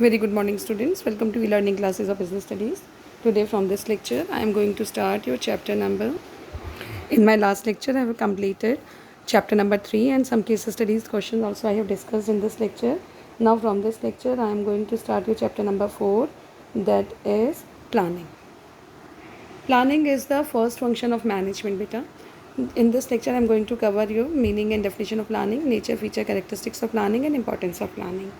Very good morning, students. Welcome to e-learning classes of business studies. Today, from this lecture, I am going to start your chapter number. In my last lecture, I have completed chapter number 3 and some case studies questions also I have discussed in this lecture. Now, from this lecture, I am going to start your chapter number 4, that is planning. Planning is the first function of management, beta. In this lecture, I am going to cover your meaning and definition of planning, nature, feature, characteristics of planning, and importance of planning.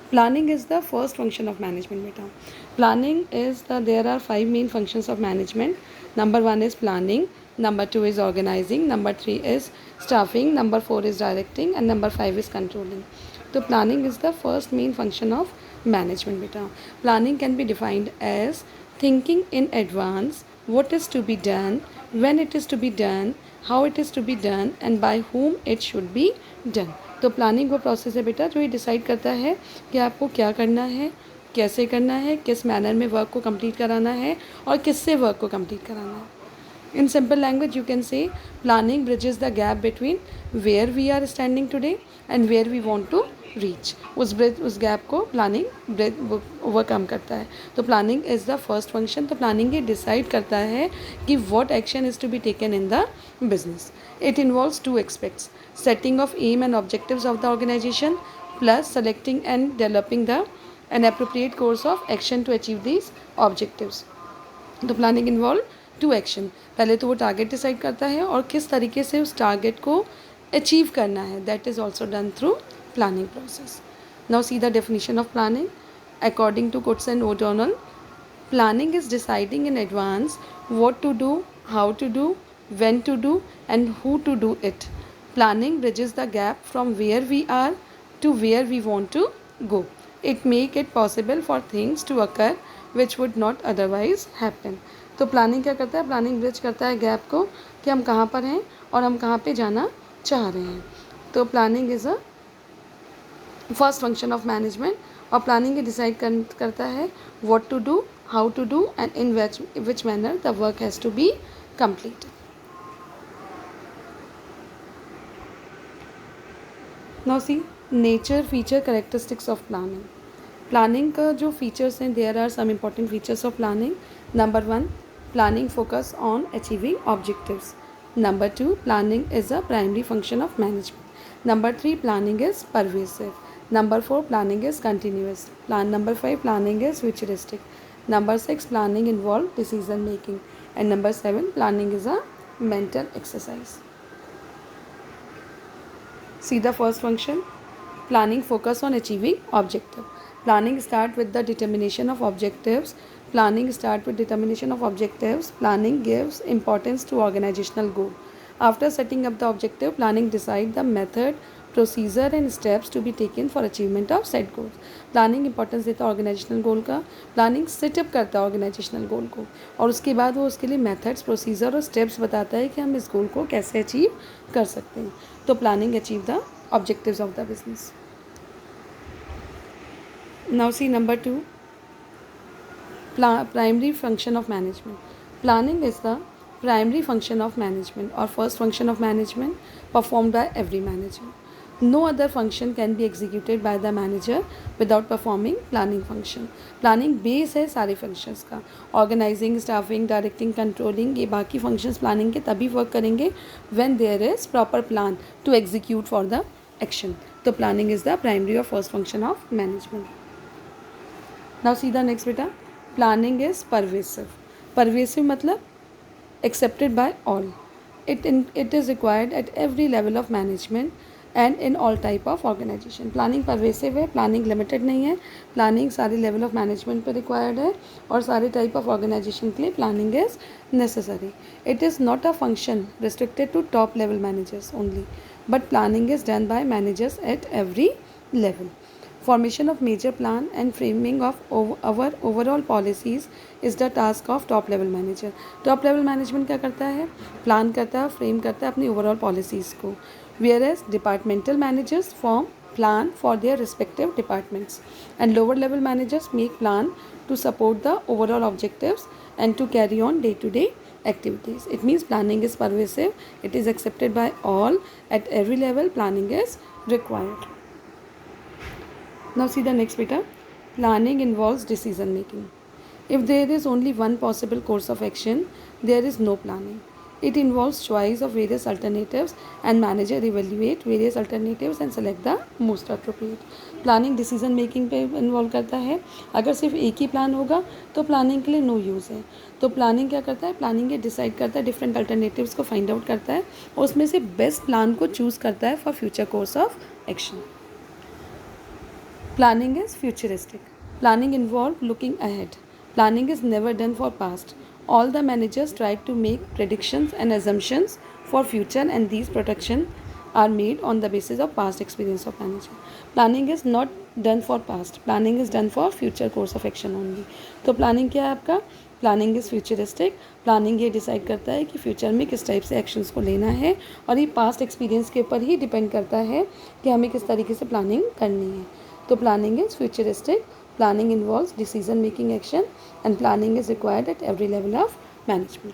Planning is the first function of management, beta. Planning is there are 5 main functions of management. Number 1 is planning, number 2 is organizing, number 3 is staffing, number 4 is directing, and number 5 is controlling. So planning is the first main function of management, beta. Planning can be defined as thinking in advance what is to be done, when it is to be done, how it is to be done, and by whom it should be done. तो planning वो process है बेटा जो ये decide करता है कि आपको क्या करना है, कैसे करना है, किस मैनर में वर्क को कंप्लीट कराना है और किससे वर्क को कंप्लीट कराना है. In simple language, you can say planning bridges the gap between where we are standing today and where we want to reach. उस गैप को प्लानिंग ओवरकम करता है. तो planning is the first function. तो planning ये decide करता है कि what action is to be taken in the business. It involves 2 aspects: setting of aim and objectives of the organization plus selecting and developing an appropriate course of action to achieve these objectives. तो planning involve 2 action. पहले तो वो target decide करता है और किस तरीके से उस टारगेट को अचीव करना है. That is also done through planning process. Now see the definition of planning. According to Koontz and O'Donnell, planning is deciding in advance what to do, how to do, when to do, and who to do it. Planning bridges the gap from where we are to where we want to go. It makes it possible for things to occur which would not otherwise happen. तो planning क्या करता है? Planning bridge करता है gap को कि हम कहाँ पर हैं और हम कहाँ पे जाना चाह रहे हैं. तो planning is a first function of management. और प्लानिंग ये डिसाइड करता है what to do, how to do, and in which manner the work has to be completed. Now see nature, feature, characteristics of planning. Planning का जो features हैं, there are some important features of planning. Number 1, planning focus on achieving objectives. Number 2, planning is a primary function of management. Number 3, planning is pervasive. Number 4, planning is continuous. Number 5, planning is futuristic. Number 6, planning involves decision making. And number 7, planning is a mental exercise. See the first function. Planning focus on achieving objective. Planning start with the determination of objectives. Planning gives importance to organizational goal. After setting up the objective, planning decide the method, procedure and steps to be taken for achievement of set goals. Planning importance देता है organisational गोल का. Planning setup करता है organisational गोल को और उसके बाद वो उसके लिए मेथड्स, प्रोसीजर और स्टेप्स बताता है कि हम इस गोल को कैसे अचीव कर सकते हैं. तो planning achieve the objectives of the business. Now see number 2, primary function of management. Planning is the primary function of management or first function of management performed by every manager. No other function can be executed by the manager without performing planning function. Planning base है सारे functions का. Organizing, staffing, directing, controlling, ये बाकी functions planning के तभी work करेंगे when there is proper plan to execute for the action. तो planning is the primary or first function of management. Now see the next beta. Planning is pervasive. Pervasive मतलब accepted by all. It is required at every level of management and in all type of organization. Planning pervasive है, planning limited नहीं है. Planning सारे level of management पर required है और सारे type of organization के लिए planning is necessary. It is not a function restricted to top level managers only, but planning is done by managers at every level. Formation of major plan and framing of our overall policies is the task of top level manager. Top level management क्या करता है? Plan करता है, frame करता है अपनी overall policies को. Whereas departmental managers form plan for their respective departments and lower level managers make plan to support the overall objectives and to carry on day-to-day activities. It means planning is pervasive. It is accepted by all. At every level planning is required. Now see the next beta. Planning involves decision making. If there is only one possible course of action, there is no planning. It involves choice of various alternatives and manager evaluate various alternatives and select the most appropriate. Planning decision making पे involve करता है. अगर सिर्फ एक ही plan होगा तो planning के लिए नो यूज़ है. तो प्लानिंग क्या करता है, प्लानिंग ये डिसाइड करता है, डिफरेंट अल्टरनेटिव्स को फाइंड आउट करता है और उसमें से बेस्ट प्लान को चूज़ करता है for future course of action. Planning is futuristic. Planning involves looking ahead. Planning is never done for past. All the managers try to make predictions and assumptions for future, and these predictions are made on the basis of past experience of manager. Planning is not done for past. Planning is done for future course of action only. तो planning क्या है आपका? Planning is futuristic. Planning ये decide करता है कि future में किस टाइप से एक्शंस को लेना है और ये पास्ट एक्सपीरियंस के ऊपर ही डिपेंड करता है कि हमें किस तरीके से प्लानिंग करनी है. तो planning is futuristic. Planning involves decision making action and planning is required at every level of management.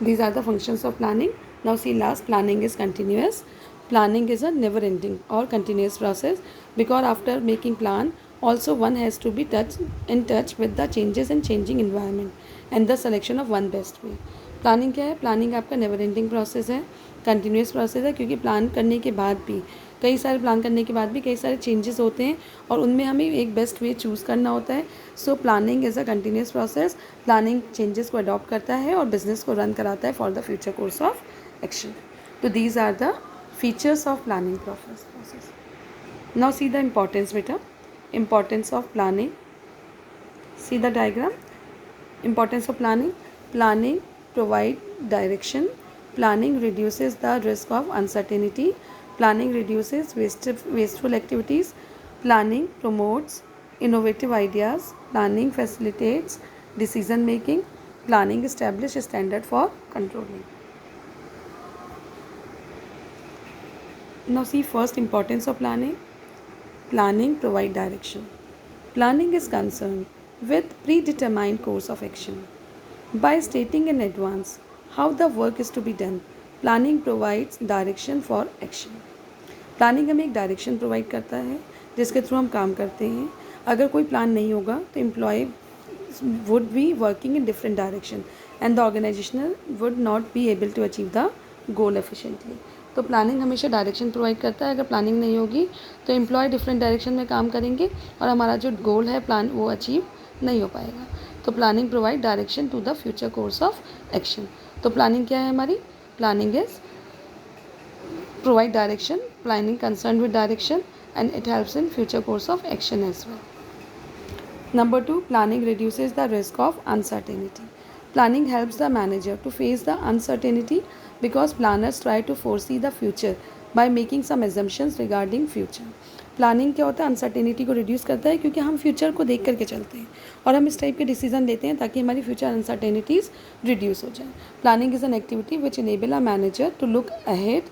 These are the functions of planning. Now see last, planning is continuous. Planning is a never ending or continuous process because after making plan also one has to be in touch with the changes and changing environment and the selection of one best way. Planning क्या है? Planning आपका never ending process है, continuous process है, क्योंकि plan करने के बाद भी कई सारे प्लान करने के बाद भी कई सारे चेंजेस होते हैं और उनमें हमें एक बेस्ट वे चूज़ करना होता है. So planning is a continuous process. Planning changes को अडॉप्ट करता है और बिजनेस को रन कराता है for the future course of action. तो these are the features of planning process. Now see the importance बेटा. Importance of planning. See the diagram. Importance of planning. Planning provide direction. Planning reduces the risk of uncertainty. Planning reduces wasteful activities. Planning promotes innovative ideas. Planning facilitates decision making. Planning establishes standard for controlling. Now see first importance of planning. Planning provide direction. Planning is concerned with predetermined course of action. By stating in advance how the work is to be done, planning provides direction for action. Planning हमें एक direction provide करता है जिसके through हम काम करते हैं. अगर कोई प्लान नहीं होगा तो employ would be working in different direction and the organizational would not be able to achieve the goal efficiently. तो प्लानिंग हमेशा डायरेक्शन प्रोवाइड करता है. अगर प्लानिंग नहीं होगी तो एम्प्लॉय डिफरेंट डायरेक्शन में काम करेंगे और हमारा जो गोल है प्लान वो अचीव नहीं हो पाएगा. तो planning provide direction to the future course of action. तो प्लानिंग क्या है हमारी? Planning is provide direction. Planning concern with direction and it helps in future course of action as well. Number 2, planning reduces the risk of uncertainty. Planning helps the manager to face the uncertainty because planners try to foresee the future by making some assumptions regarding future. Planning क्या होता है? Uncertainty को reduce करता है क्योंकि हम future को देख करके चलते हैं और हम इस टाइप के डिसीजन लेते हैं ताकि हमारी फ्यूचर अनसर्टेनिटीज़ रिड्यूस हो जाए. Planning is an activity which enable a manager to look ahead,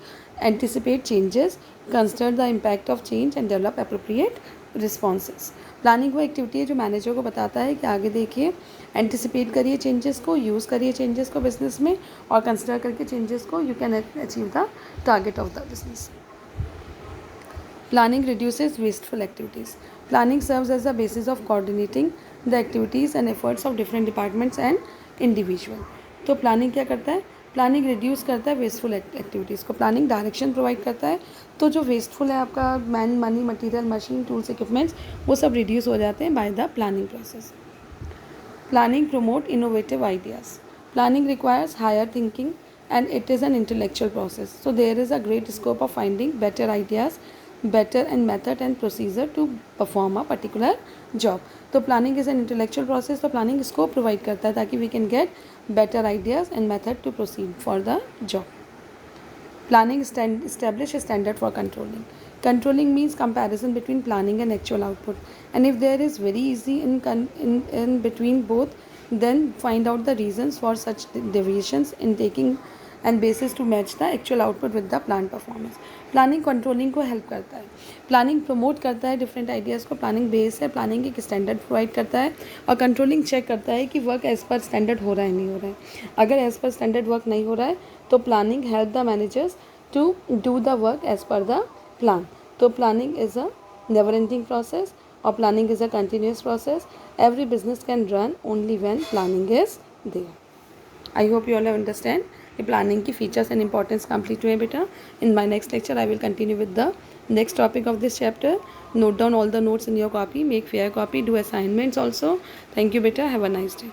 anticipate changes, consider the impact of change and develop appropriate responses. Planning वो एक्टिविटी है जो मैनेजर को बताता है कि आगे देखिए, एंटिसिपेट करिए चेंजेस को, यूज़ करिए चेंजेस को बिजनेस में और कंसिडर करके चेंजेस को you can achieve the target of the business. Planning reduces wasteful activities. Planning serves as the basis of coordinating the activities and efforts of different departments and individual. तो planning क्या करता है? Planning reduce करता है wasteful activities को. Planning direction provide करता है तो जो वेस्टफुल है आपका man, money, material, machine, tools, equipments, वो सब रिड्यूस हो जाते हैं by the planning process. Planning promote innovative ideas. Planning requires higher thinking and it is an intellectual process. So there is a great scope of finding better ideas, better and method and procedure to perform a particular job. तो planning is an intellectual process. तो planning इसको provide करता है ताकि we can get better ideas and method to proceed for the job. Planning establish a standard for controlling. Controlling means comparison between planning and actual output, and if there is very easy in between both, then find out the reasons for such deviations in taking and basis to match the actual output with the planned performance. Planning controlling को help करता है. Planning promote करता है different ideas को. Planning base है, planning एक standard provide करता है और कंट्रोलिंग चेक करता है कि वर्क एज़ पर स्टैंडर्ड हो रहा है नहीं हो रहा है. अगर एज़ पर स्टैंडर्ड वर्क नहीं हो रहा है तो planning help the managers to do the work as per the plan. तो planning is a never ending process. or planning is a continuous process. Every business can run only when planning is there. I hope you all have understand कि planning की features and importance complete हुए बेटा. In my next lecture I will continue with the next topic of this chapter. Note down all the notes in your copy, make fair copy, do assignments also. Thank you beta, have a nice day.